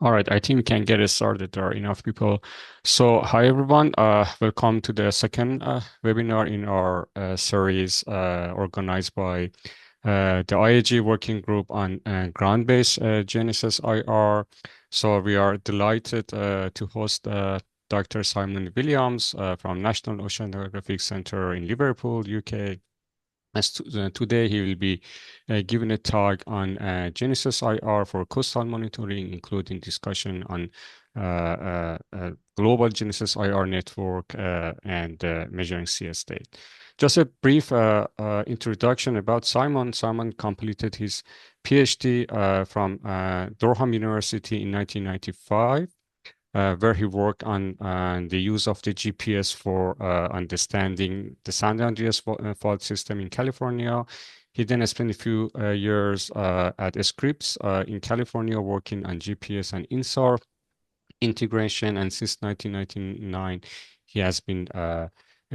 All right, I think we can get it started. There are enough people. So, hi everyone. Welcome to the second webinar in our series organized by the IAG Working Group on ground-based GNSS-IR. So, we are delighted to host Dr. Simon Williams from National Oceanography Centre in Liverpool, UK. Today, he will be giving a talk on GNSS-IR for coastal monitoring, including discussion on global GNSS-IR network and measuring sea state. Just a brief introduction about Simon. Simon completed his PhD from Durham University in 1995 where he worked on the use of the GPS for understanding the San Andreas fault system in California. He then spent a few years at Scripps in California working on GPS and INSAR integration, and since 1999, he has been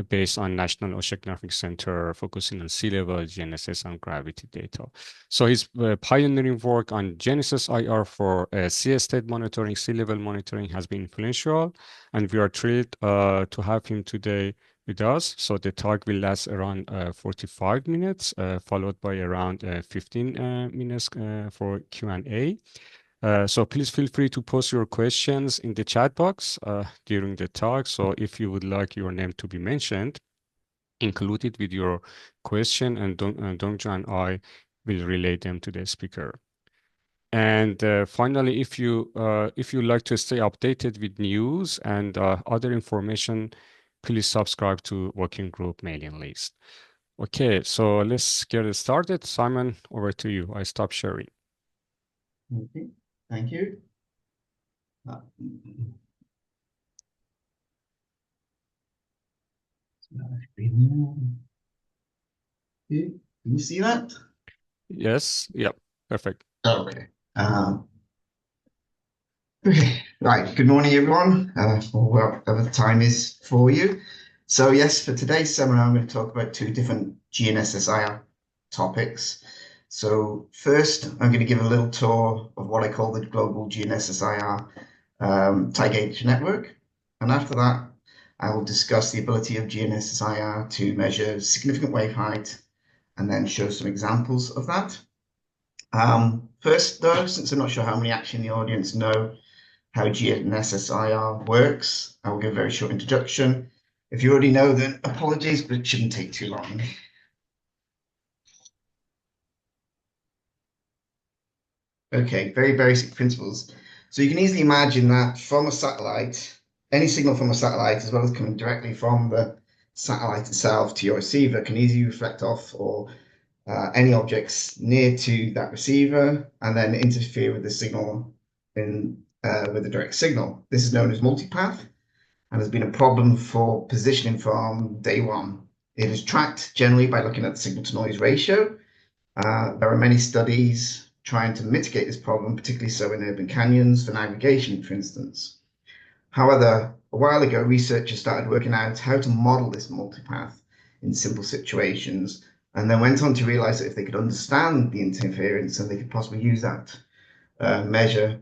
based on National Oceanography Centre, focusing on sea level, GNSS, and gravity data. So his pioneering work on GNSS-IR for sea state monitoring, sea level monitoring has been influential, and we are thrilled to have him today with us. So the talk will last around 45 minutes, followed by around 15 minutes for Q&A. So please feel free to post your questions in the chat box during the talk. So if you would like your name to be mentioned, include it with your question, and Dongja and I will relay them to the speaker. And finally, if you like to stay updated with news and other information, please subscribe to Working Group mailing list. Okay, so let's get started. Simon, over to you. I stop sharing. Okay, thank you. Can you see that? Yes, yep, perfect. Okay. Okay, right. Good morning, everyone, or whatever the time is for you. So yes, for today's seminar, I'm going to talk about two different GNSS-IR topics. So first, I'm going to give a little tour of what I call the global GNSS-IR tie gauge network. And after that, I will discuss the ability of GNSS-IR to measure significant wave height and then show some examples of that. First, though, since I'm not sure how many actually in the audience know how GNSS-IR works, I will give a very short introduction. If you already know, then apologies, but it shouldn't take too long. Okay, very basic principles. So you can easily imagine that from a satellite, any signal from a satellite, as well as coming directly from the satellite itself to your receiver, can easily reflect off or any objects near to that receiver and then interfere with the signal with the direct signal. This is known as multipath and has been a problem for positioning from day one. It is tracked generally by looking at the signal to noise ratio. There are many studies trying to mitigate this problem, particularly so in urban canyons for navigation, for instance. However, a while ago, researchers started working out how to model this multipath in simple situations, and then went on to realize that if they could understand the interference, then they could possibly use that to measure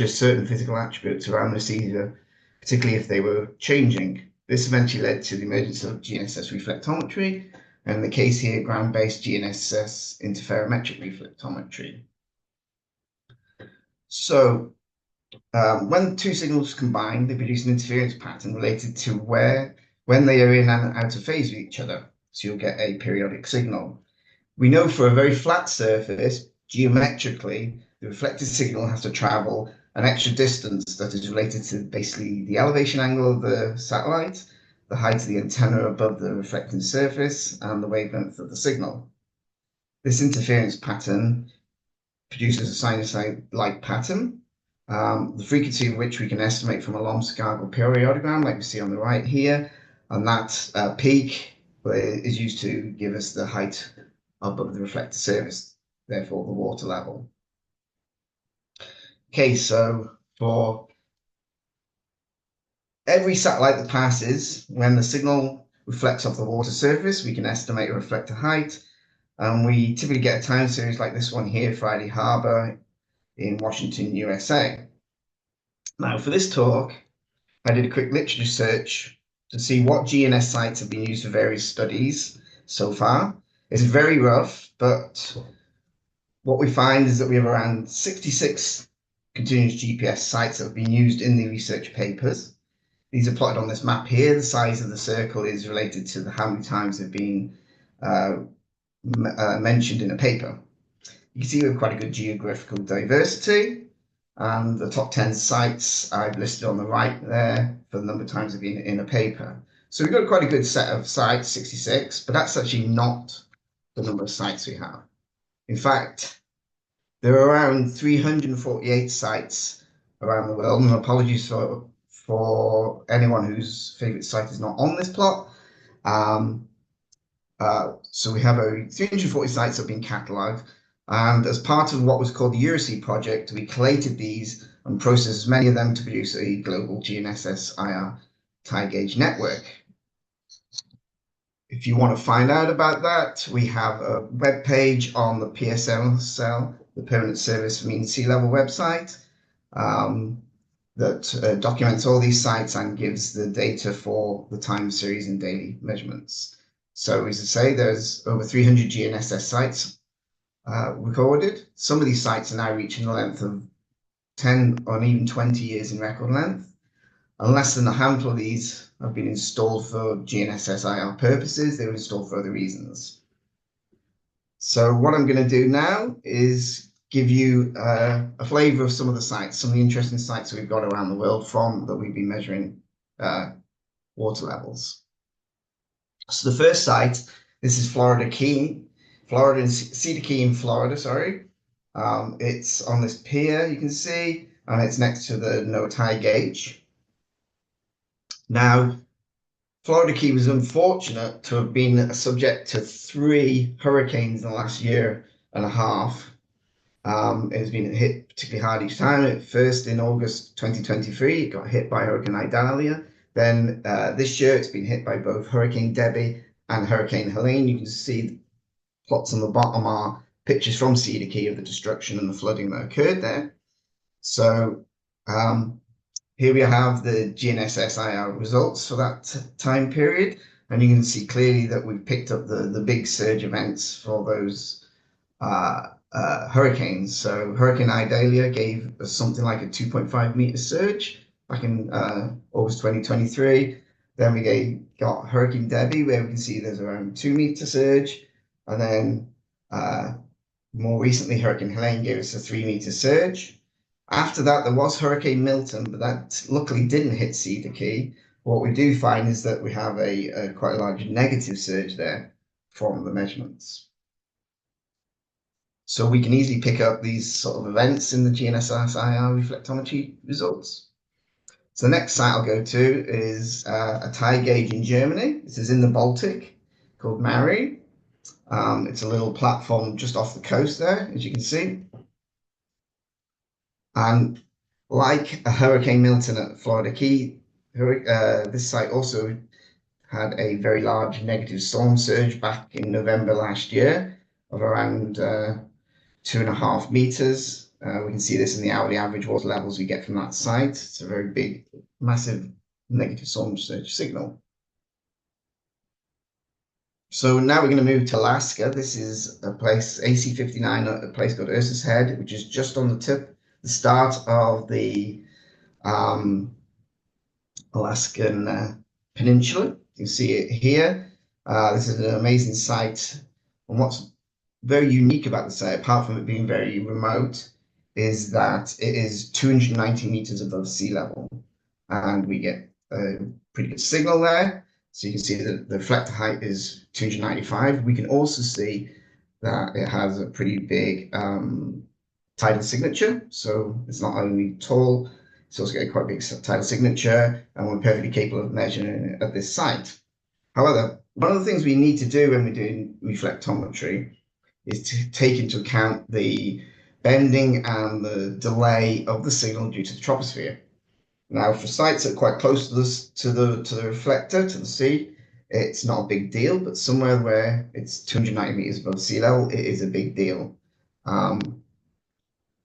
certain physical attributes around the receiver, particularly if they were changing. This eventually led to the emergence of GNSS reflectometry, and in the case here, ground-based GNSS interferometric reflectometry. So when two signals combine, they produce an interference pattern related to when they are in and out of phase with each other. So you'll get a periodic signal. We know for a very flat surface, geometrically, the reflected signal has to travel an extra distance that is related to basically the elevation angle of the satellite, the height of the antenna above the reflecting surface, and the wavelength of the signal. This interference pattern produces a sinusoid-like pattern, the frequency of which we can estimate from a Lomsdale periodogram, like we see on the right here, and that peak is used to give us the height above the reflected surface, therefore the water level. Okay, so for every satellite that passes, when the signal reflects off the water surface, we can estimate a reflector height, and we typically get a time series like this one here, Friday Harbor in Washington, USA. Now, for this talk, I did a quick literature search to see what GNS sites have been used for various studies so far. It's very rough, but what we find is that we have around 66 continuous GPS sites that have been used in the research papers. These are plotted on this map here. The size of the circle is related to how many times they've been mentioned in a paper. You can see we have quite a good geographical diversity. And the top 10 sites I've listed on the right there for the number of times they've been in a paper. So we've got quite a good set of sites, 66, but that's actually not the number of sites we have. In fact, there are around 348 sites around the world, and apologies for anyone whose favorite site is not on this plot. So we have 340 sites that have been catalogued, and as part of what was called the Euroseed project, we collated these and processed many of them to produce a global GNSS-IR tie gauge network. If you want to find out about that, we have a web page on the PSL, the Permanent Service for Mean Sea Level website, that documents all these sites and gives the data for the time series and daily measurements. So as I say, there's over 300 GNSS sites recorded. Some of these sites are now reaching a length of 10 or even 20 years in record length. And less than a handful of these have been installed for GNSS-IR purposes. They were installed for other reasons. So what I'm going to do now is give you a flavor of some of the sites, some of the interesting sites that we've got around the world from that we've been measuring water levels. So the first site, this is Florida and Cedar Key in Florida, sorry. It's on this pier, you can see, and it's next to the NOAA tie gauge. Now, Florida Key was unfortunate to have been subject to 3 hurricanes in the last year and a half. It has been hit particularly hard each time. First, in August 2023, it got hit by Hurricane Idalia. Then this year, it's been hit by both Hurricane Debbie and Hurricane Helene. You can see plots on the bottom are pictures from Cedar Key of the destruction and the flooding that occurred there. So here we have the GNSS-IR results for that time period, and you can see clearly that we've picked up the big surge events for those hurricanes. So Hurricane Idalia gave us something like a 2.5 meter surge back in August 2023. Then we got Hurricane Debbie, where we can see there's around 2 meter surge. And then more recently, Hurricane Helene gave us a 3 meter surge. After that, there was Hurricane Milton, but that luckily didn't hit Cedar Key. What we do find is that we have a quite large negative surge there from the measurements. So we can easily pick up these sort of events in the GNSS-IR reflectometry results. So the next site I'll go to is a tie gauge in Germany. This is in the Baltic, called Mary. It's a little platform just off the coast there, as you can see. And like a Hurricane Milton at Florida Key, this site also had a very large negative storm surge back in November last year of around 2.5 meters. We can see this in the hourly average water levels we get from that site. It's a very big, massive negative storm surge signal. So now we're going to move to Alaska. This is a place, AC-59, a place called Ursus Head, which is just on the start of the Alaskan peninsula. You can see it here. This is an amazing site. And what's very unique about the site, apart from it being very remote, is that it is 290 meters above sea level. And we get a pretty good signal there. So you can see that the reflector height is 295. We can also see that it has a pretty big tidal signature. So it's not only tall, it's also got a quite big tidal signature, and we're perfectly capable of measuring it at this site. However, one of the things we need to do when we're doing reflectometry is to take into account the bending and the delay of the signal due to the troposphere. Now, for sites that are quite close to the reflector, to the sea, it's not a big deal, but somewhere where it's 290 meters above sea level, it is a big deal.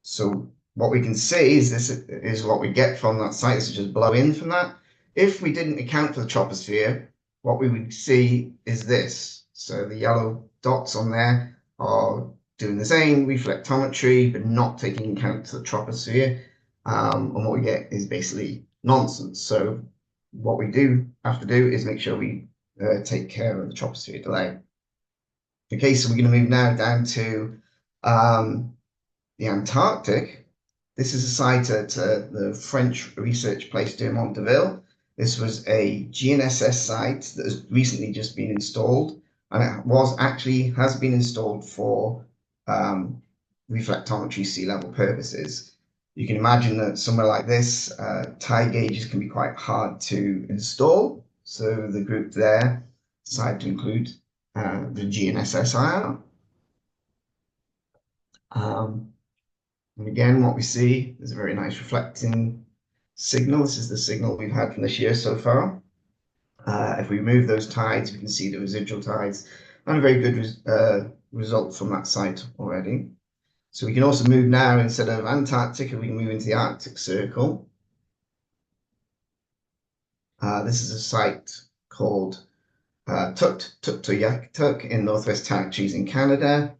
So what we can see is this is what we get from that site. This is just blow in from that. If we didn't account for the troposphere, what we would see is this. So the yellow dots on there are doing the same reflectometry, but not taking into account the troposphere. And what we get is basically nonsense. So what we do have to do is make sure we take care of the troposphere delay. Okay, so we're going to move now down to the Antarctic. This is a site at the French research place de Monteville. This was a GNSS site that has recently just been installed, and it has been installed for reflectometry sea level purposes. You can imagine that somewhere like this, tide gauges can be quite hard to install. So the group there decided to include the GNSS-IR. And again, what we see is a very nice reflecting signal. This is the signal we've had from this year so far. If we remove those tides, we can see the residual tides and a very good result from that site already. So we can also move now, instead of Antarctica, we can move into the Arctic Circle. This is a site called Tuktoyaktuk in Northwest Territories in Canada.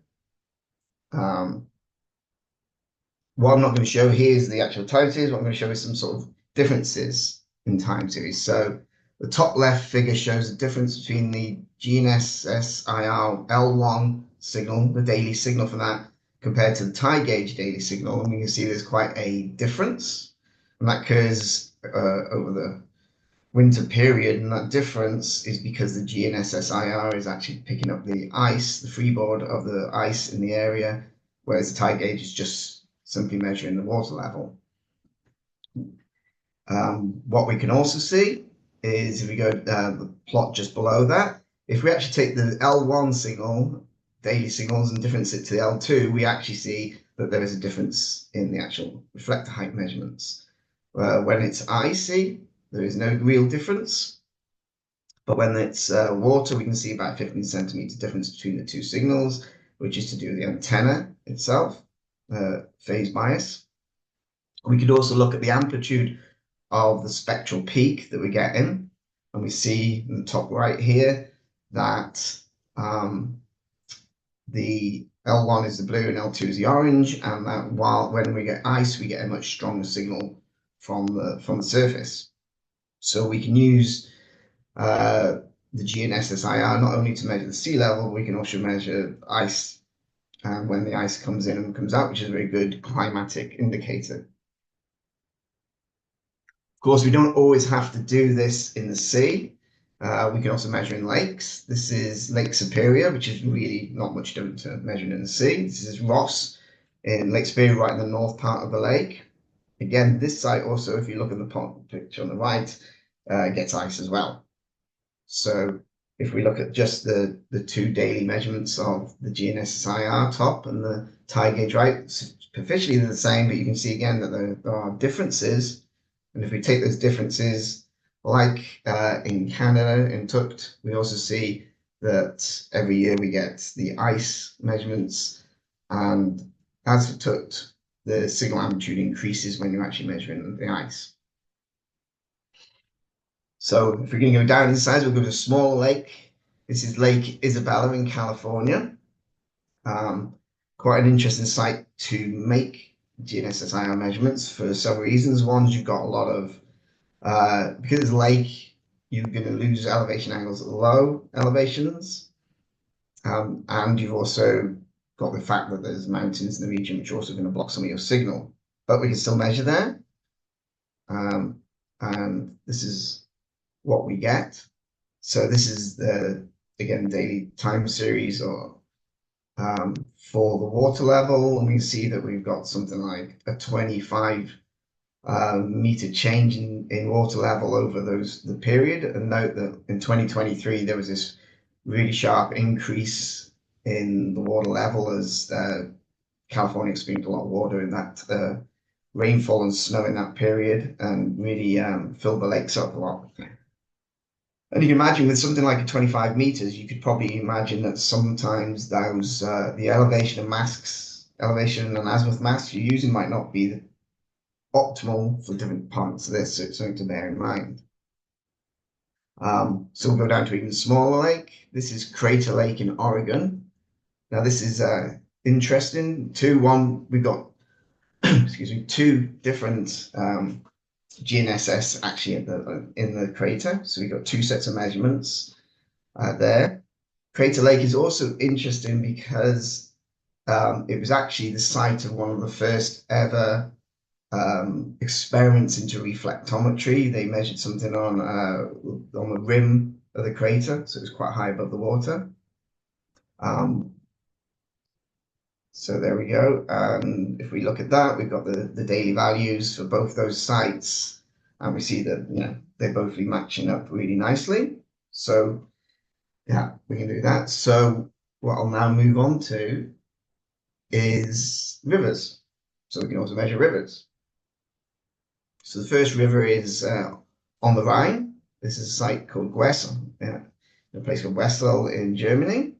What I'm not going to show here is the actual time series. What I'm going to show is some sort of differences in time series. So the top left figure shows the difference between the GNSS-IR L1 signal, the daily signal from that, compared to the tide gauge daily signal. And we can see there's quite a difference. And that occurs over the winter period. And that difference is because the GNSS-IR is actually picking up the ice, the freeboard of the ice in the area, whereas the tide gauge is just simply measuring the water level. What we can also see is, if we go the plot just below that, if we actually take the L1 signal, daily signals, and difference it to the L2, we actually see that there is a difference in the actual reflector height measurements. When it's icy, there is no real difference. But when it's water, we can see about 15 centimeter difference between the two signals, which is to do with the antenna itself. Phase bias. We could also look at the amplitude of the spectral peak that we're getting, and we see in the top right here that the L1 is the blue and L2 is the orange, and that when we get ice, we get a much stronger signal from the surface. So we can use the GNSS-IR not only to measure the sea level, we can also measure ice when the ice comes in and comes out, which is a very good climatic indicator. Of course, we don't always have to do this in the sea. We can also measure in lakes. This is Lake Superior, which is really not much different to measuring in the sea. This is Ross in Lake Superior, right in the north part of the lake. Again, this site also, if you look at the picture on the right, gets ice as well. So if we look at just the two daily measurements of the GNSS-IR top and the tide gauge right, superficially they're the same, but you can see again that there are differences. And if we take those differences, like in Canada, in Tukt, we also see that every year we get the ice measurements. And as for Tukt, the signal amplitude increases when you're actually measuring the ice. So if we're going to go down in size, we'll go to a smaller lake. This is Lake Isabella in California. Quite an interesting site to make GNSS-IR measurements for several reasons. One is you've got a lot of, because it's a lake, you're going to lose elevation angles at low elevations. And you've also got the fact that there's mountains in the region, which are also going to block some of your signal. But we can still measure there. And this is what we get. So this is the, again, daily time series or for the water level, and we can see that we've got something like a 25 meter change in water level over the period. And note that in 2023 there was this really sharp increase in the water level as California experienced a lot of water in that rainfall and snow in that period, and really filled the lakes up a lot. And you can imagine with something like a 25 meters, you could probably imagine that sometimes those the elevation of masks elevation and azimuth mass you're using might not be optimal for different parts of this, so it's something to bear in mind. So we'll go down to even smaller lake. This is Crater Lake in Oregon. Now this is interesting. We've got excuse me, two different GNSS actually in the crater. So we've got two sets of measurements there. Crater Lake is also interesting because it was actually the site of one of the first ever experiments into reflectometry. They measured something on the rim of the crater, so it was quite high above the water. So there we go. And if we look at that, we've got the daily values for both those sites, and we see that they're both matching up really nicely. So yeah, we can do that. So what I'll now move on to is rivers. So we can also measure rivers. So the first river is on the Rhine. This is a site called Gwessel, a place called Wessel in Germany.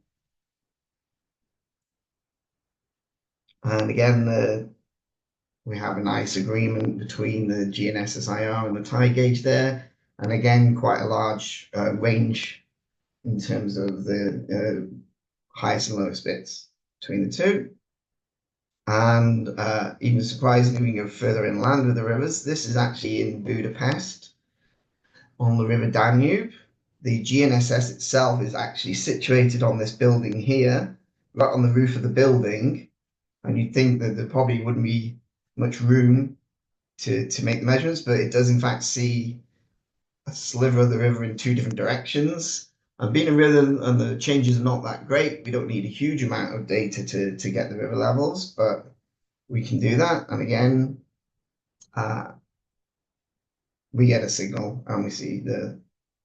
And again, we have a nice agreement between the GNSS-IR and the tide gauge there. And again, quite a large range in terms of the highest and lowest bits between the two. And even surprisingly, we can go further inland with the rivers. This is actually in Budapest on the River Danube. The GNSS itself is actually situated on this building here, right on the roof of the building. And you'd think that there probably wouldn't be much room to make the measurements, but it does in fact see a sliver of the river in two different directions. And being a river and the changes are not that great, we don't need a huge amount of data to get the river levels, but we can do that. And again, we get a signal and we see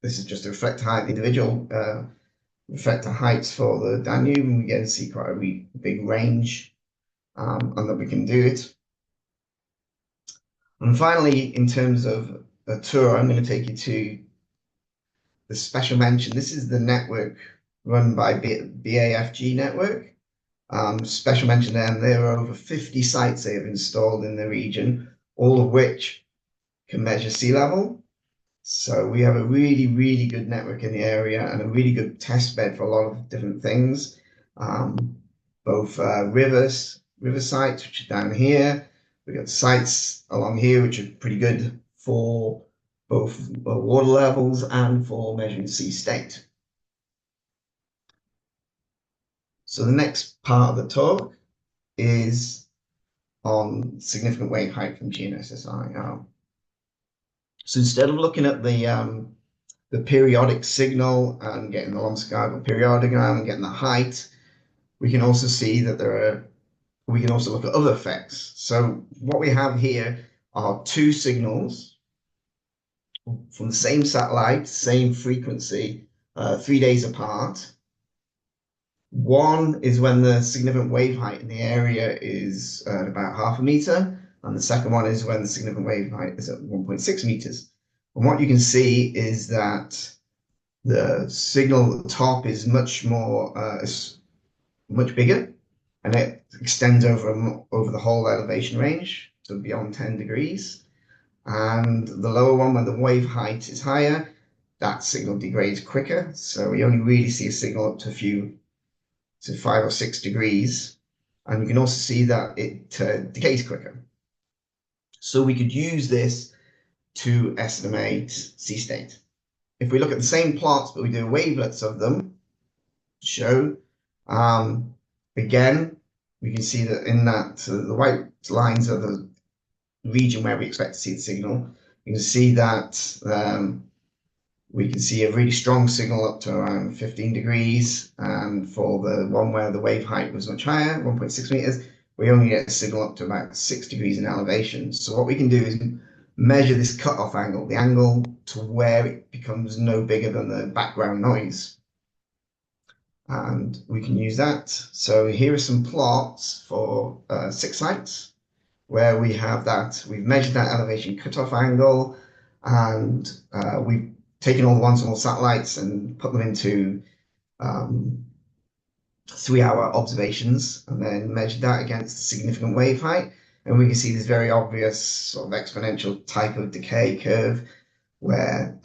this is just a reflector height, the individual reflector heights for the Danube, and we get to see quite a big range, and that we can do it. And finally, in terms of a tour, I'm going to take you to the special mention. This is the network run by BAFG network. Special mention there, and there are over 50 sites they have installed in the region, all of which can measure sea level. So we have a really, really good network in the area and a really good test bed for a lot of different things. Both river sites, which are down here. We've got sites along here, which are pretty good for both water levels and for measuring sea state. So the next part of the talk is on significant wave height from GNSS-IR. So instead of looking at the periodic signal and getting the Lomsdale periodogram and getting the height, we can also see that we can also look at other effects. So what we have here are two signals from the same satellite, same frequency, 3 days apart. One is when the significant wave height in the area is about 0.5 meter, and the second one is when the significant wave height is at 1.6 meters. And what you can see is that the signal at the top is much bigger, and it extends over the whole elevation range, so beyond 10 degrees. And the lower one, when the wave height is higher, that signal degrades quicker. So we only really see a signal up to 5 or 6 degrees. And you can also see that it decays quicker. So we could use this to estimate sea state. If we look at the same plots, but we do wavelets of them, show, again, we can see that in that the white lines are the region where we expect to see the signal. You can see that we can see a really strong signal up to around 15 degrees, and for the one where the wave height was much higher, 1.6 meters, we only get a signal up to about 6 degrees in elevation. So what we can do is measure this cutoff angle, the angle to where it becomes no bigger than the background noise. And we can use that. So here are some plots for 6 sites where we have that. We've measured that elevation cutoff angle, and we've taken all the ones on all satellites and put them into 3-hour observations and then measured that against the significant wave height. And we can see this very obvious sort of exponential type of decay curve where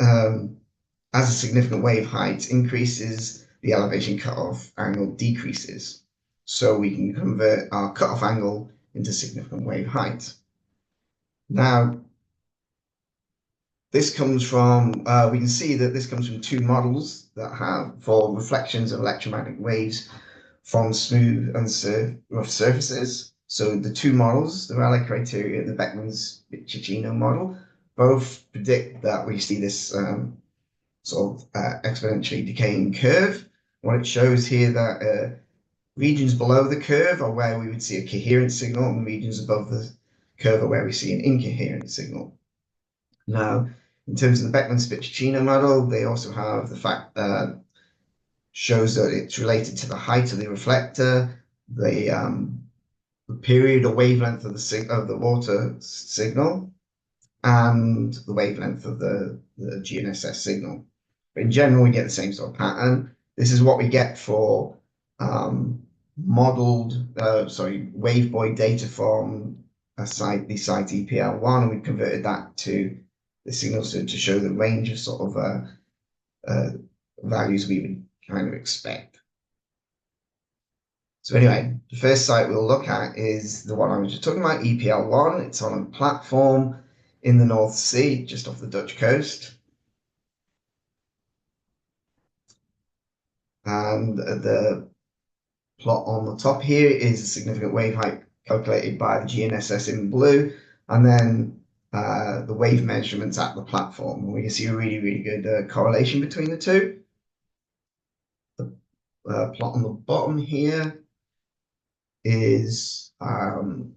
as a significant wave height increases, the elevation cutoff angle decreases. So we can convert our cutoff angle into significant wave height. Now, this comes from, we can see that this comes from two models that have for reflections of electromagnetic waves from smooth and rough surfaces. So the two models, the Rayleigh criteria and the Beckman's-Ticino model, both predict that we see this sort of exponentially decaying curve. What it shows here that regions below the curve are where we would see a coherent signal, and regions above the curve are where we see an incoherent signal. Now, in terms of the Beckman-Ticino model, they also have the fact that shows that it's related to the height of the reflector, the period or wavelength of the water signal, and the wavelength of the GNSS signal. But in general, we get the same sort of pattern. This is what we get for modeled, wavebuoy data from the site EPL1, and we converted that to the signals to show the range of sort of values we would kind of expect. So anyway, the first site we'll look at is the one I was just talking about, EPL1. It's on a platform in the North Sea, just off the Dutch coast. And the plot on the top here is a significant wave height calculated by the GNSS in blue, and then the wave measurements at the platform. And we can see a really, really good correlation between the two. The plot on the bottom here is zoom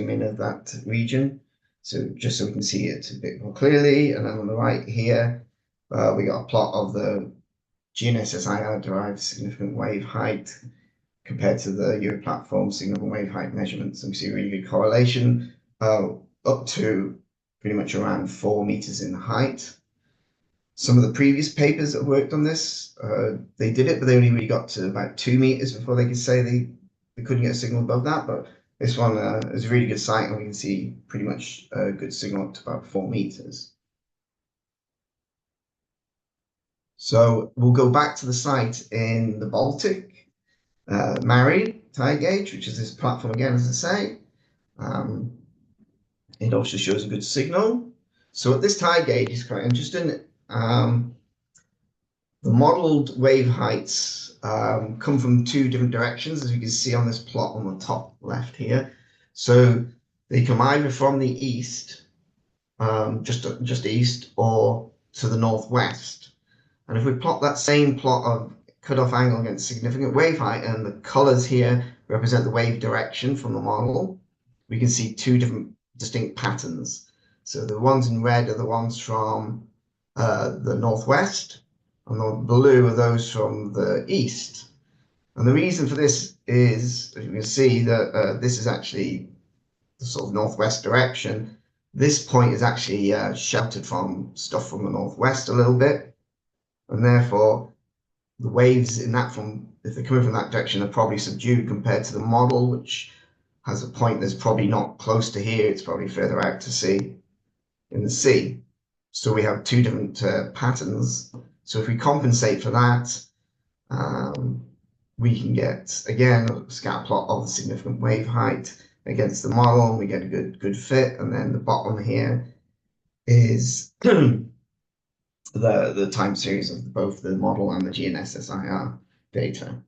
in of that region, so just so we can see it a bit more clearly. And then on the right here, we got a plot of the GNSS-IR derived significant wave height compared to the Euro platform significant wave height measurements. And we see a really good correlation up to pretty much around 4 meters in height. Some of the previous papers that worked on this, they did it, but they only really got to about 2 meters before they could say they couldn't get a signal above that. But this one is a really good site, and we can see pretty much a good signal up to about 4 meters. So we'll go back to the site in the Baltic, Mari tide gauge, which is this platform again, as I say. It also shows a good signal. So at this tide gauge is quite interesting. The modeled wave heights come from 2 different directions, as you can see on this plot on the top left here. So they come either from the east, just east, or to the northwest. And if we plot that same plot of cutoff angle against significant wave height, and the colors here represent the wave direction from the model, we can see 2 different distinct patterns. So the ones in red are the ones from the northwest, and the blue are those from the east. And the reason for this is, as you can see, that this is actually the sort of northwest direction. This point is actually sheltered from stuff from the northwest a little bit, and therefore the waves in that if they're coming from that direction, are probably subdued compared to the model, which has a point that's probably not close to here. It's probably further out to sea in the sea. So we have 2 different patterns. So if we compensate for that, we can get, again, a scatter plot of the significant wave height against the model, and we get a good fit. And then the bottom here is the time series of both the model and the GNSS-IR data.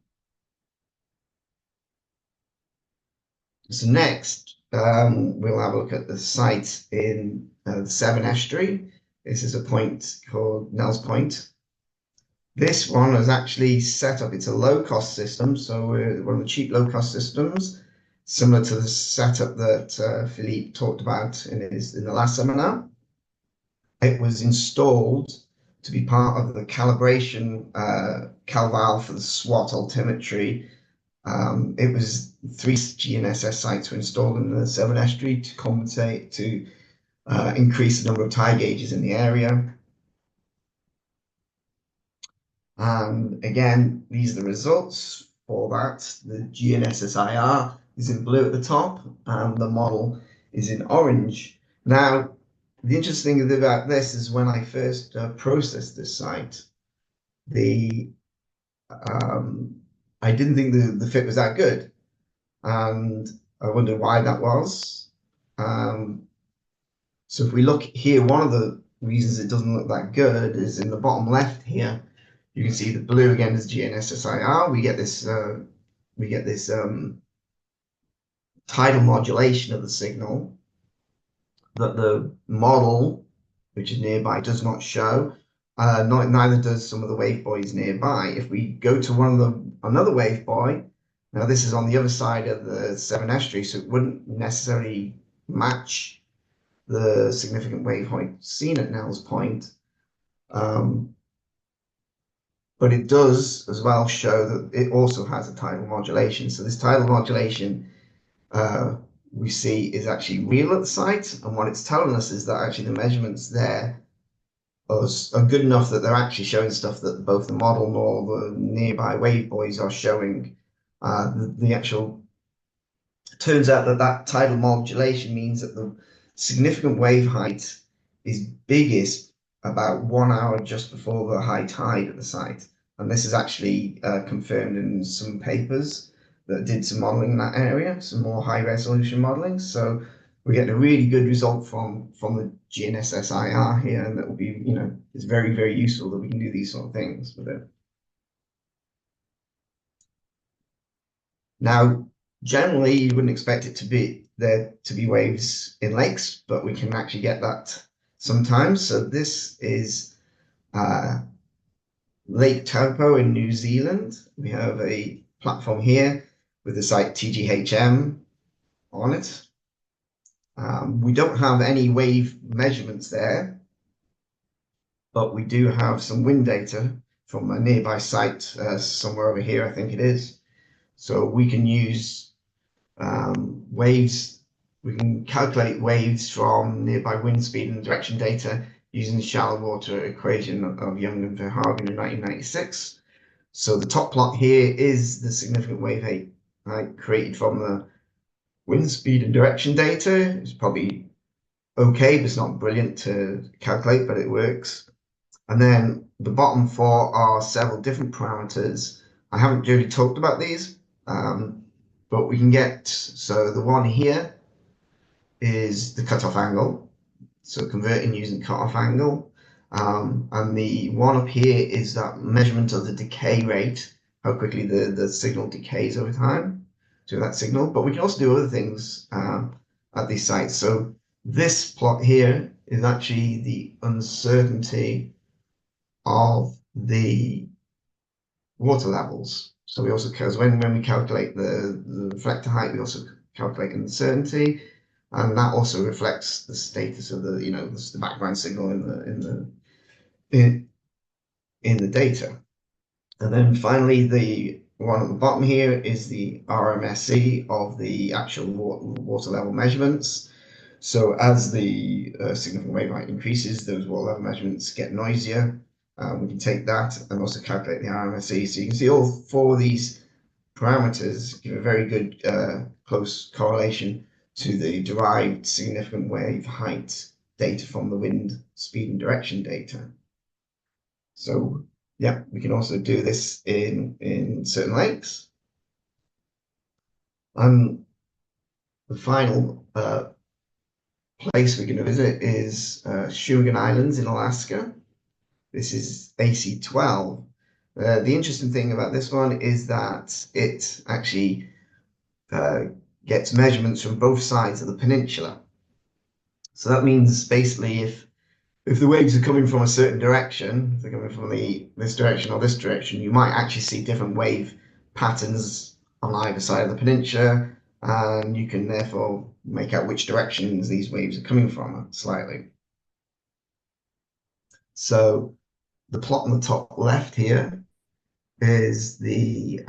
So next, we'll have a look at the site in the Severn Estuary. This is a point called Nels Point. This one was actually set up, it's a low-cost system, so one of the cheap low-cost systems, similar to the setup that Philippe talked about in the last seminar. It was installed to be part of the calibration CalVal for the SWAT altimetry. It was 3 GNSS sites were installed in the Severn Estuary to compensate to increase the number of tide gauges in the area. And again, these are the results for that. The GNSS-IR is in blue at the top, and the model is in orange. Now, the interesting thing about this is when I first processed this site, the I didn't think the fit was that good, and I wondered why that was. Um, so if we look here, one of the reasons it doesn't look that good is in the bottom left here. You can see the blue again is GNSS-IR. We get this tidal modulation of the signal that the model, which is nearby, does not show. Neither does some of the wavebuoys nearby. If we go to another wavebuoy, now this is on the other side of the Severn Estuary, so it wouldn't necessarily match the significant wave height seen at Nell's Point. But it does as well show that it also has a tidal modulation. So this tidal modulation we see is actually real at the site, and what it's telling us is that actually the measurements there are good enough that they're actually showing stuff that both the model nor the nearby wavebuoys are showing. The actual turns out that that tidal modulation means that the significant wave height is biggest about 1 hour just before the high tide at the site. And this is actually confirmed in some papers that did some modeling in that area, some more high resolution modeling. So we're getting a really good result from the GNSS-IR here, and that will be, it's very, very useful that we can do these sort of things with it. Now, generally, you wouldn't expect it to be there to be waves in lakes, but we can actually get that sometimes. So this is Lake Taupo in New Zealand. We have a platform here with the site TGHM on it. We don't have any wave measurements there, but we do have some wind data from a nearby site somewhere over here, I think it is. So we can use waves. We can calculate waves from nearby wind speed and direction data using the shallow water equation of Young and Verhagen in 1996. So the top plot here is the significant wave height created from the wind speed and direction data. It's probably okay, but it's not brilliant to calculate, but it works. And then the bottom four are several different parameters. I haven't really talked about these, but we can get, so the one here is the cutoff angle. So converting using cutoff angle. And the one up here is that measurement of the decay rate, how quickly the signal decays over time to that signal. But we can also do other things at these sites. So this plot here is actually the uncertainty of the water levels. So we also, because when we calculate the reflector height, we also calculate uncertainty, and that also reflects the status of the background signal in the data. And then finally, the one at the bottom here is the RMSE of the actual water level measurements. So as the significant wave height increases, those water level measurements get noisier. We can take that and also calculate the RMSE. So you can see all four of these parameters give a very good close correlation to the derived significant wave height data from the wind speed and direction data. So yeah, we can also do this in certain lakes. And the final place we're going to visit is Sugar Islands in Alaska. This is AC12. The interesting thing about this one is that it actually gets measurements from both sides of the peninsula. So that means basically if the waves are coming from a certain direction, if they're coming from this direction or this direction, you might actually see different wave patterns on either side of the peninsula, and you can therefore make out which directions these waves are coming from slightly. So the plot on the top left here is the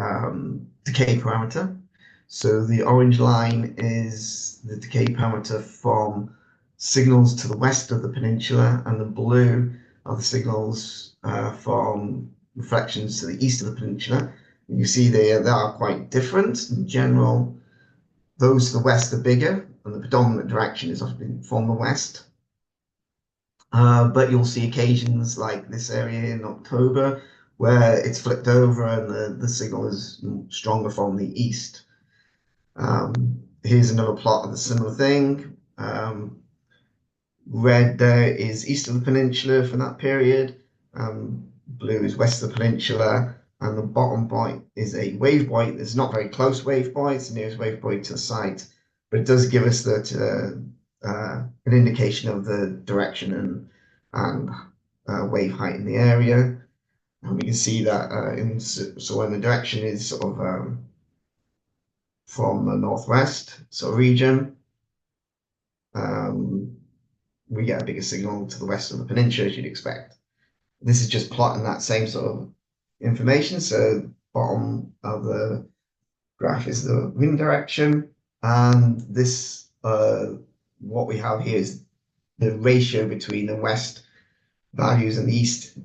decay parameter. So the orange line is the decay parameter from signals to the west of the peninsula, and the blue are the signals from reflections to the east of the peninsula. You see they are quite different. In general, those to the west are bigger, and the predominant direction is often from the west. But you'll see occasions like this area in October where it's flipped over and the signal is stronger from the east. Here's another plot of the similar thing. Red there is east of the peninsula for that period. Blue is west of the peninsula. And the bottom point is a wave point. It's not very close wave point. It's the nearest wave point to the site, but it does give us that an indication of the direction and wave height in the area. And we can see that so when the direction is sort of from the northwest sort of region, um, we get a bigger signal to the west of the peninsula as you'd expect. This is just plotting that same sort of information. So bottom of the graph is the wind direction, and this what we have here is the ratio between the west values and the east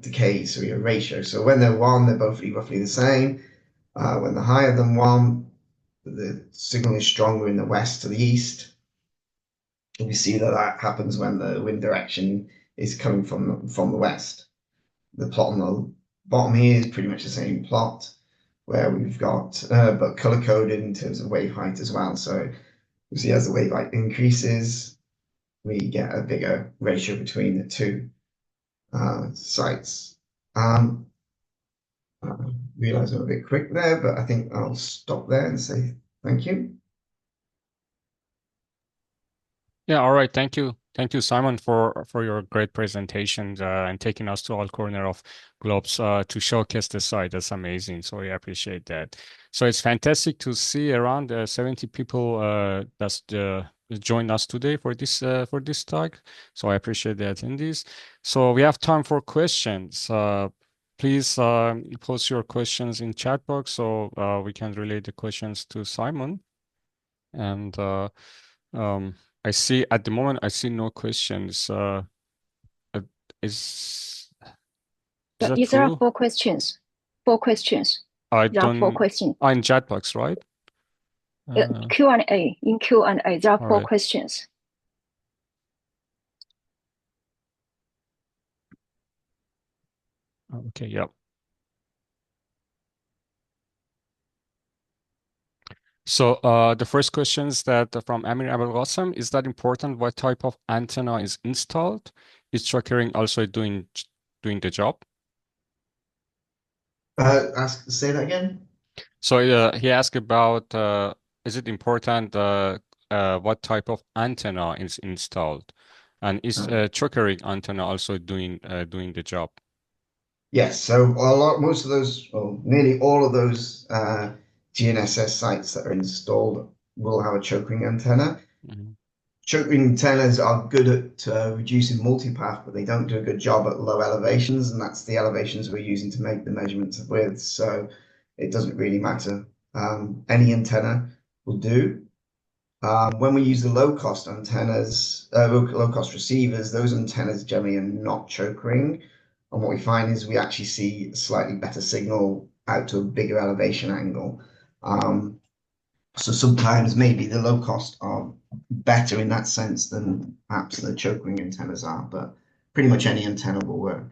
decay. So we have a ratio. So when they're one, they're both roughly the same. When they're higher than one, the signal is stronger in the west to the east. And we see that that happens when the wind direction is coming from the west. The plot on the bottom here is pretty much the same plot where we've got but color coded in terms of wave height as well. So you see as the wave height increases, we get a bigger ratio between the two sites. I realize I'm a bit quick there, but I think I'll stop there and say thank you. Yeah, all right. Thank you. Thank you, Simon, for your great presentation and taking us to all corner of globes to showcase the site. That's amazing. So we appreciate that. So it's fantastic to see around 70 people that's joined us today for this talk. So I appreciate the attendees. So we have time for questions. Please post your questions in chat box so we can relay the questions to Simon. And um, I see at the moment I see no questions. Uh, is is that There are true? four questions. Four questions. I There are four don't. questions. In chat box, right? Q&A. In Q&A, there are All four right. questions. Okay. Yeah. So the first questions that from Amir Abel Qasim, is that important? What type of antenna is installed? Is trackering also doing the job? Say that again. So he asked about is it important what type of antenna is installed, and is trackering antenna also doing the job? Yes, so most of those, or nearly all of those GNSS sites that are installed will have a choke ring antenna. Mhm. Choke ring antennas are good at reducing multipath, but they don't do a good job at low elevations, and that's the elevations we're using to make the measurements with. So it doesn't really matter. Any antenna will do. When we use the low-cost antennas, low-cost receivers, those antennas generally are not choke ring. And what we find is we actually see a slightly better signal out to a bigger elevation angle. So sometimes maybe the low cost are better in that sense than perhaps the choke ring antennas are, but pretty much any antenna will work.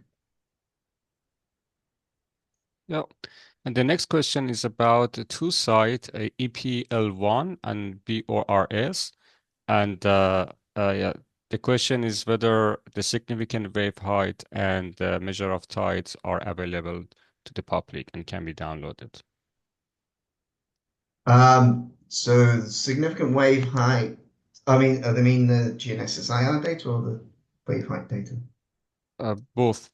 Yeah. And the next question is about the two site EPL1 and BORS. And yeah, the question is whether the significant wave height and the measure of tides are available to the public and can be downloaded. So the significant wave height, they mean the GNSS-IR data or the wave height data? Both.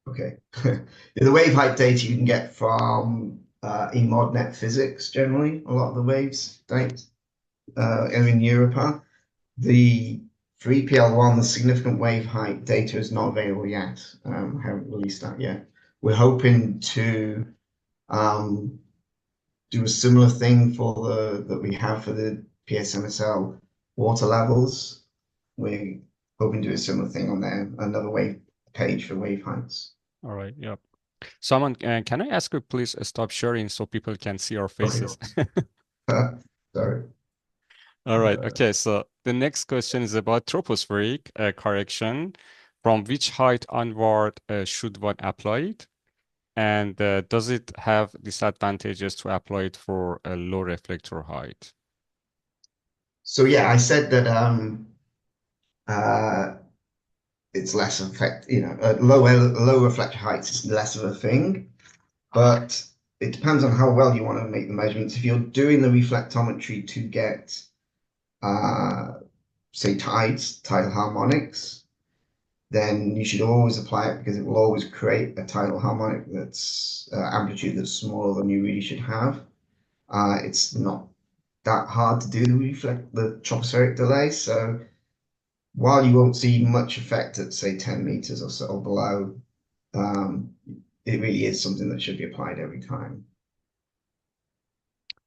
Okay. The wave height data you can get from eModNet physics generally, a lot of the waves data in Europe are. The for EPL1, the significant wave height data is not available yet. Haven't released that yet. We're hoping to do a similar thing for that we have for the PSMSL water levels. We're hoping to do a similar thing on there, another wave page for wave heights. All right. Yep. Someone, can I ask you please stop sharing so people can see our faces? Sorry. All right. Okay. So the next question is about tropospheric correction. From which height onward should one apply it? And does it have disadvantages to apply it for a low reflector height? So yeah, I said that uh, it's less effect, low reflector heights is less of a thing, but it depends on how well you want to make the measurements. If you're doing the reflectometry to get, say, tidal harmonics, then you should always apply it because it will always create a tidal harmonic that's amplitude that's smaller than you really should have. It's not that hard to do the tropospheric delay, so while you won't see much effect at say 10 meters or so below, um, it really is something that should be applied every time.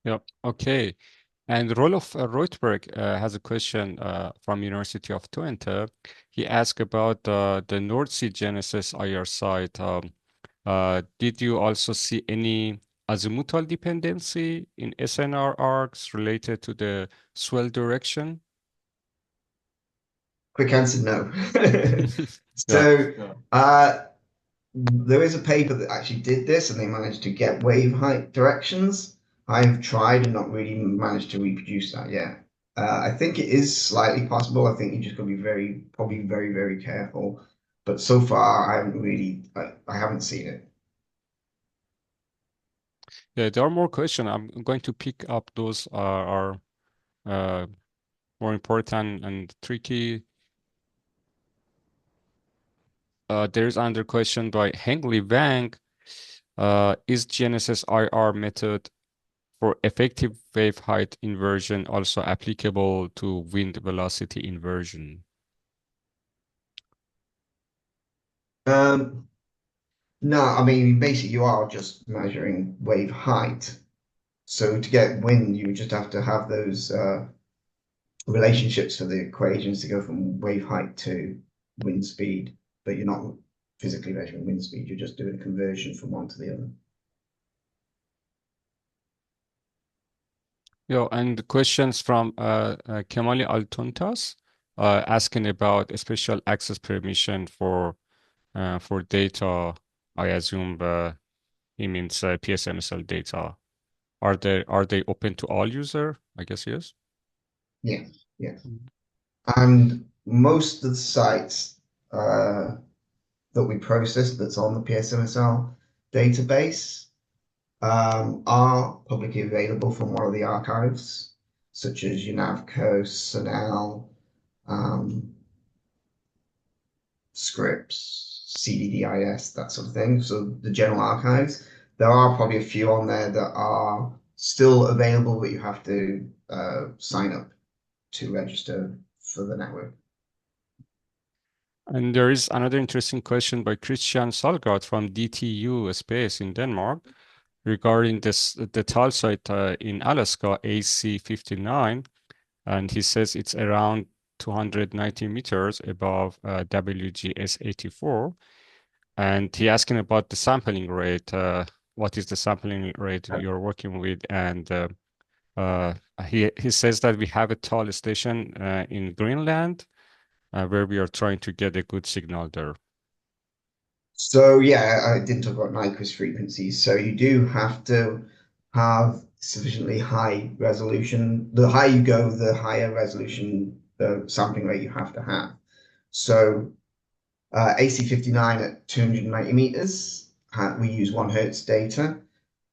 Yep. Okay. And Rolf Reutberg has a question from University of Twente. He asked about the North Sea GNSS-IR site. Did you also see any azimuthal dependency in SNR arcs related to the swell direction? Quick answer, no. Yeah. So there is a paper that actually did this and they managed to get wave height directions. I've tried and not really managed to reproduce that yet. I think it is slightly possible. I think you just got to be probably very, very careful. But so far, I haven't seen it. Yeah, there are more questions. I'm going to pick up those are more important and tricky. There's another question by Hengli Wang. Is GNSS-IR method for effective wave height inversion also applicable to wind velocity inversion? No, I mean, basically, you are just measuring wave height. So to get wind, you just have to have those relationships for the equations to go from wave height to wind speed, but you're not physically measuring wind speed, you're just doing a conversion from one to the other. Yeah, and the questions from Kemali Altuntas asking about a special access permission for data. I assume he means PSMSL data. Are they open to all user? I guess yes. Yeah, yeah. Mhm. And most of the sites that we process that's on the PSMSL database are publicly available from one of the archives, such as UNAVCO, SUNEL, scripts, CDDIS, that sort of thing. So the general archives. There are probably a few on there that are still available, but you have to sign up to register for the network. And there is another interesting question by Christian Salgard from DTU Space in Denmark regarding the TAL site in Alaska, AC59, and he says it's around 290 meters above WGS 84, and he asking about the sampling rate. What is the sampling rate you're working with? And he says that we have a TAL station in Greenland where we are trying to get a good signal there. So yeah, I didn't talk about Nyquist frequencies. So you do have to have sufficiently high resolution. The higher you go, the higher resolution sampling rate you have to have. So AC59 at 290 meters, we use 1 hertz data.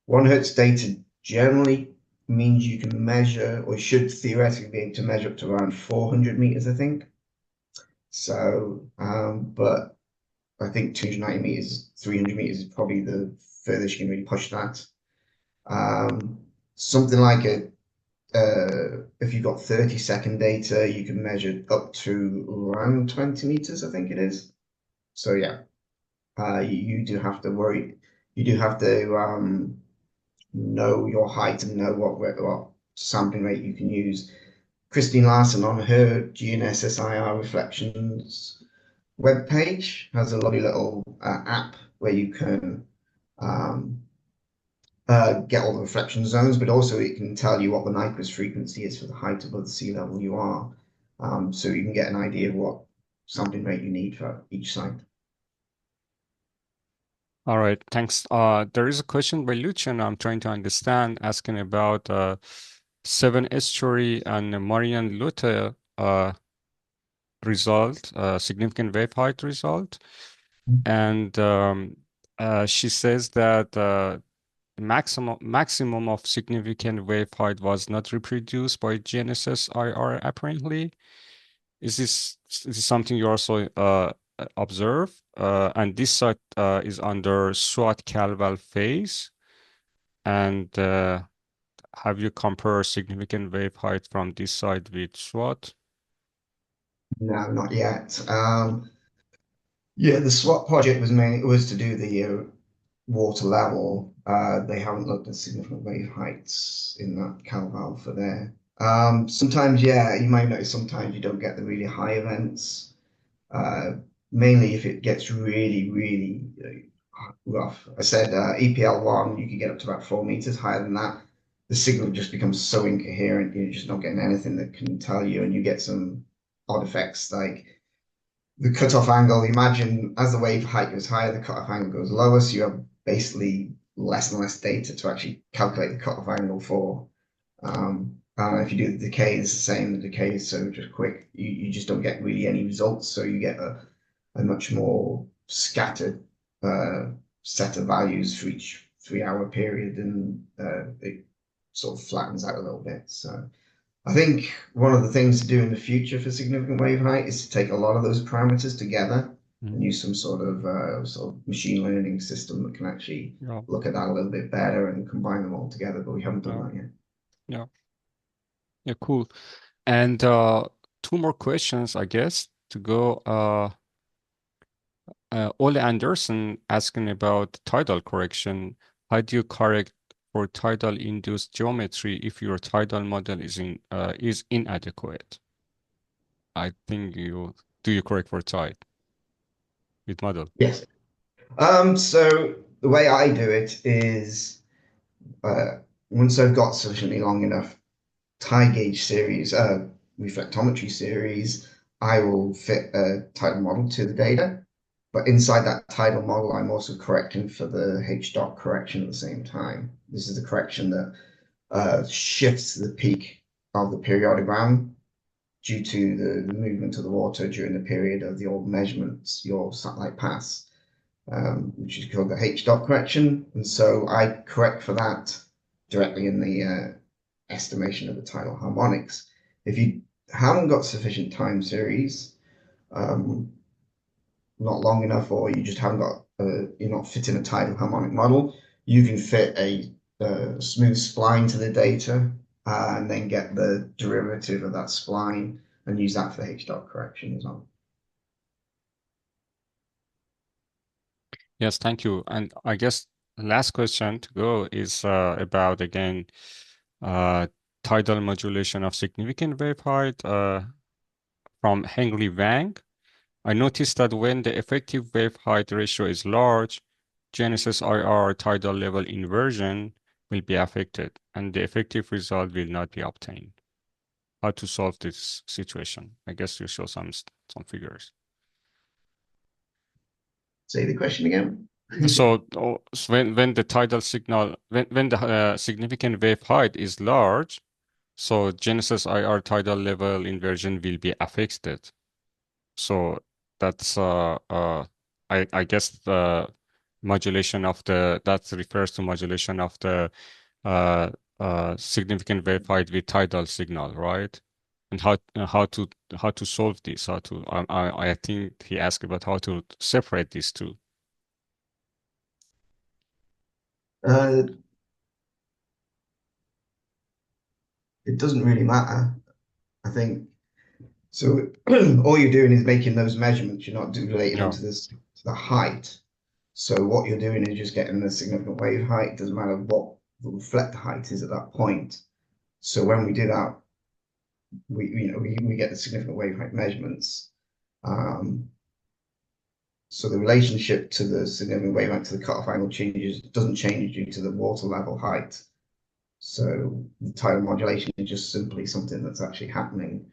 1 hertz data generally means you can measure, or should theoretically be able to measure up to around 400 meters, I think. So, but I think 290 meters, 300 meters is probably the furthest you can really push that. Something like if you've got 30-second data, you can measure up to around 20 meters, I think it is. So yeah, you do have to worry. You do have to know your height and know what sampling rate you can use. Christine Larson on her GNSS-IR reflections webpage has a lovely little app where you can um, get all the reflection zones, but also it can tell you what the Nyquist frequency is for the height above the sea level you are. So you can get an idea of what sampling rate you need for each site. All right, thanks. There is a question by Lucian I'm trying to understand, asking about Seven Estuary and Marian Lute result, significant wave height result. And she says that maximum of significant wave height was not reproduced by GNSS-IR apparently. Is this something you also observe? And this site is under Swat-Calval phase. And have you compared significant wave height from this site with SWAT? No, not yet. Yeah, the SWAT project was to do the water level. They haven't looked at significant wave heights in that Calval for there. Sometimes, yeah, you might notice sometimes you don't get the really high events. Mainly if it gets really, really rough. I said EPL1, you can get up to about 4 meters. Higher than that, the signal just becomes so incoherent. You're just not getting anything that can tell you, and you get some odd effects like the cutoff angle. Imagine as the wave height goes higher, the cutoff angle goes lower, so you have basically less and less data to actually calculate the cutoff angle for. And if you do the decay, it's the same. The decay is so just quick, you just don't get really any results. So you get a much more scattered set of values for each 3 hour period, and it sort of flattens out a little bit. So I think one of the things to do in the future for significant wave height is to take a lot of those parameters together and use some sort of machine learning system that can actually look at that a little bit better and combine them all together. But we haven't done that yet. Yeah. Yeah, cool. And two more questions, I guess, to go. Ole Anderson asking about tidal correction. How do you correct for tidal induced geometry if your tidal model is inadequate? I think do you correct for tide with model? Yes. So the way I do it is once I've got sufficiently long enough tide gauge series, reflectometry series, I will fit a tidal model to the data. But inside that tidal model, I'm also correcting for the H dot correction at the same time. This is the correction that shifts the peak of the periodogram due to the movement of the water during the period of your measurements, your satellite pass, which is called the H dot correction. And so I correct for that directly in the estimation of the tidal harmonics. If you haven't got sufficient time series, not long enough, or you just haven't got, you're not fitting a tidal harmonic model, you can fit a smooth spline to the data and then get the derivative of that spline and use that for the H dot correction as well. Yes, thank you. And I guess the last question to go is about, again, tidal modulation of significant wave height from Henry Wang. I noticed that when the effective wave height ratio is large, GNSS-IR tidal level inversion will be affected, and the effective result will not be obtained. How to solve this situation? I guess you show some figures. Say the question again. So when the tidal signal, when the significant wave height is large, so GNSS-IR tidal level inversion will be affected. So that's I guess the modulation of that refers to modulation of the significant wave height with tidal signal, right? And how to solve this? I think he asked about how to separate these two. It doesn't really matter. I think so. All you're doing is making those measurements. You're not relating them to the height. So what you're doing is just getting the significant wave height. It doesn't matter what the reflector height is at that point. So when we do that, we get the significant wave height measurements. So the relationship to the significant wavelength to the cutoff angle doesn't change due to the water level height. So the tidal modulation is just simply something that's actually happening.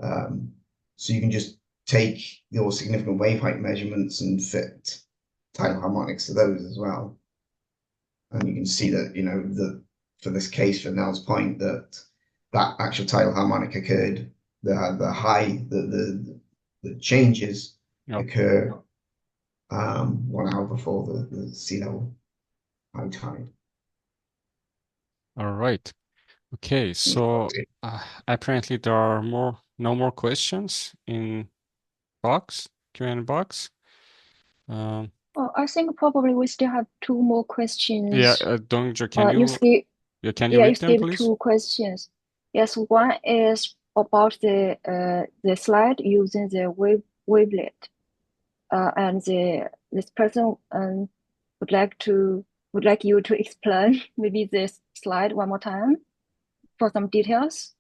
So you can just take your significant wave height measurements and fit tidal harmonics to those as well. And you can see that, for this case, for Nell's point, that actual tidal harmonic occurred, the changes occur 1 hour before the sea level high tide. All right. Okay, so apparently there are no more questions in Q&A box. Oh, I think probably we still have 2 more questions. Yeah, Dongja, can you read them, skip please? 2 questions. Yes, one is about the slide using the wavelet, and this person would like you to explain maybe this slide one more time for some details.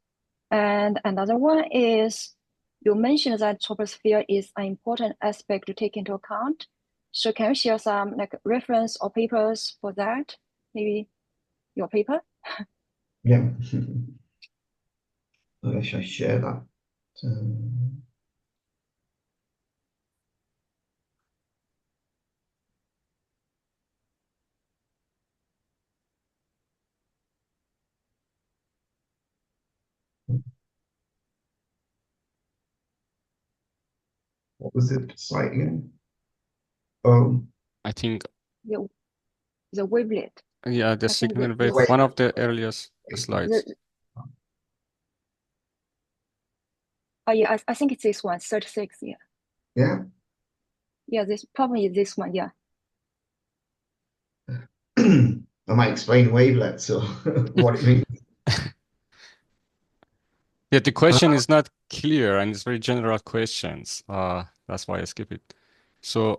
And another one is you mentioned that troposphere is an important aspect to take into account. So can you share some reference or papers for that? Maybe your paper? Yeah. Should I share that? What was it slide again? I think the wavelet. Yeah, the significant wave, one of the earliest slides. Yeah, I think it's this one, 36. Yeah. Yeah. Yeah, this probably this one. Yeah. I might explain wavelets or what it means. Yeah, the question is not clear and it's very general questions. That's why I skip it. So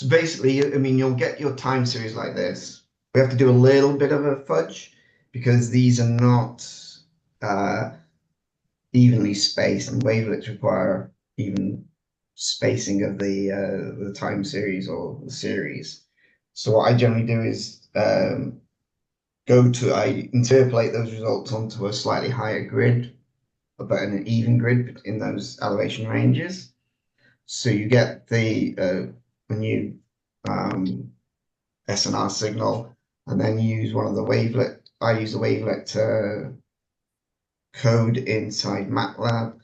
basically, I mean, you'll get your time series like this. We have to do a little bit of a fudge because these are not evenly spaced, and wavelets require even spacing of the time series or the series. So what I generally do is I interpolate those results onto a slightly higher grid, but an even grid in those elevation ranges. So you get the new SNR signal, and then use one of the wavelet. I use the wavelet code inside MATLAB.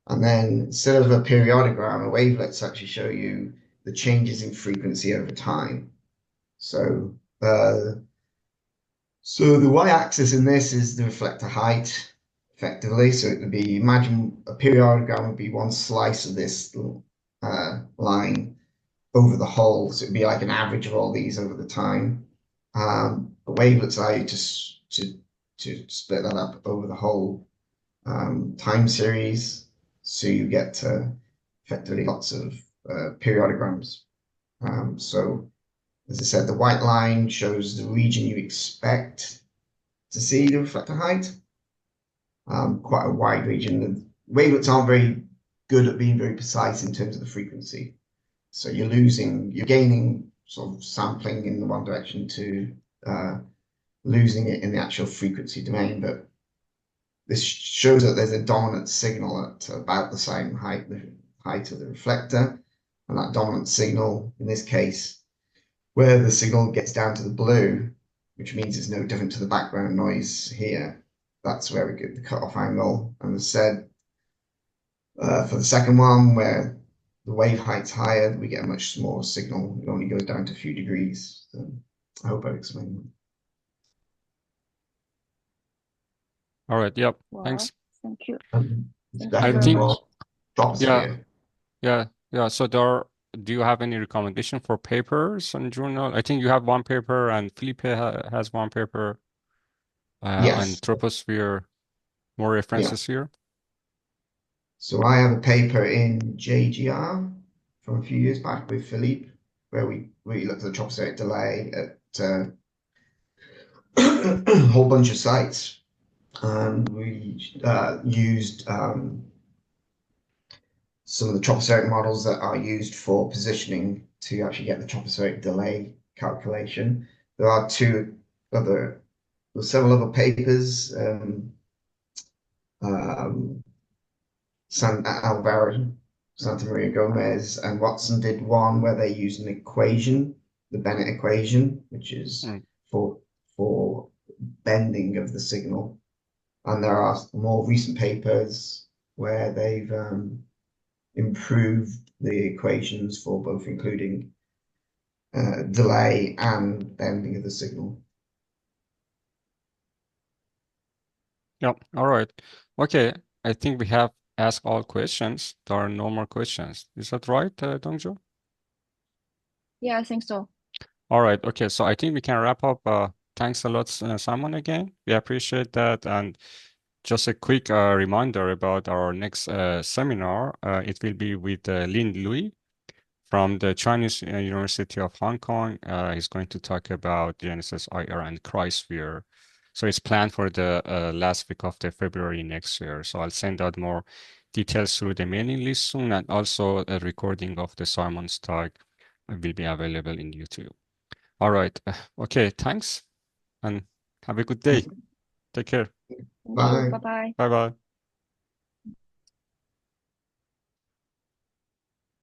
And then instead of a periodogram, a wavelets actually show you the changes in frequency over time. So the y-axis in this is the reflector height, effectively. So it would be, imagine a periodogram would be one slice of this line over the whole. So it'd be like an average of all these over the time. The wavelets allow you to split that up over the whole time series. So you get effectively lots of periodograms. So as I said, the white line shows the region you expect to see the reflector height. Quite a wide region. The wavelets aren't very good at being very precise in terms of the frequency. So you're gaining sort of sampling in the one direction to losing it in the actual frequency domain. But this shows that there's a dominant signal at about the same height, the height of the reflector. And that dominant signal, in this case, where the signal gets down to the blue, which means it's no different to the background noise here, that's where we get the cutoff angle. And as said, for the second one, where the wave height's higher, we get a much smaller signal. It only goes down to a few degrees. So I hope I explained that. all right, yep. Wow, Thanks. thank you. I think yeah. So do you have any recommendation for papers and journal? I think you have one paper and Felipe has one paper on troposphere. More references here. So I have a paper in JGR from a few years back with Philippe, where we looked at the tropospheric delay at a whole bunch of sites, and we used some of the tropospheric models that are used for positioning to actually get the tropospheric delay calculation. There are several other papers. Alvaro, Santa Maria Gomez, and Watson did one where they used an equation, the Bennett equation, which is for bending of the signal. And there are more recent papers where they've improved the equations for both including delay and bending of the signal. Yeah, all right. Okay, I think we have asked all questions. There are no more questions. Is that right, Dongju? Yeah, I think so. All right. Okay, so I think we can wrap up. Thanks a lot, Simon, again. We appreciate that. And just a quick reminder about our next seminar. It will be with Lin Lui from the Chinese University of Hong Kong. He's going to talk about GNSS-IR and cryosphere. So it's planned for the last week of the February next year. So I'll send out more details through the mailing list soon, and also a recording of the Simon's talk will be available in YouTube. All right. Okay, thanks, and have a good day. Take care. Thank you. Bye. Bye-bye. Bye-bye.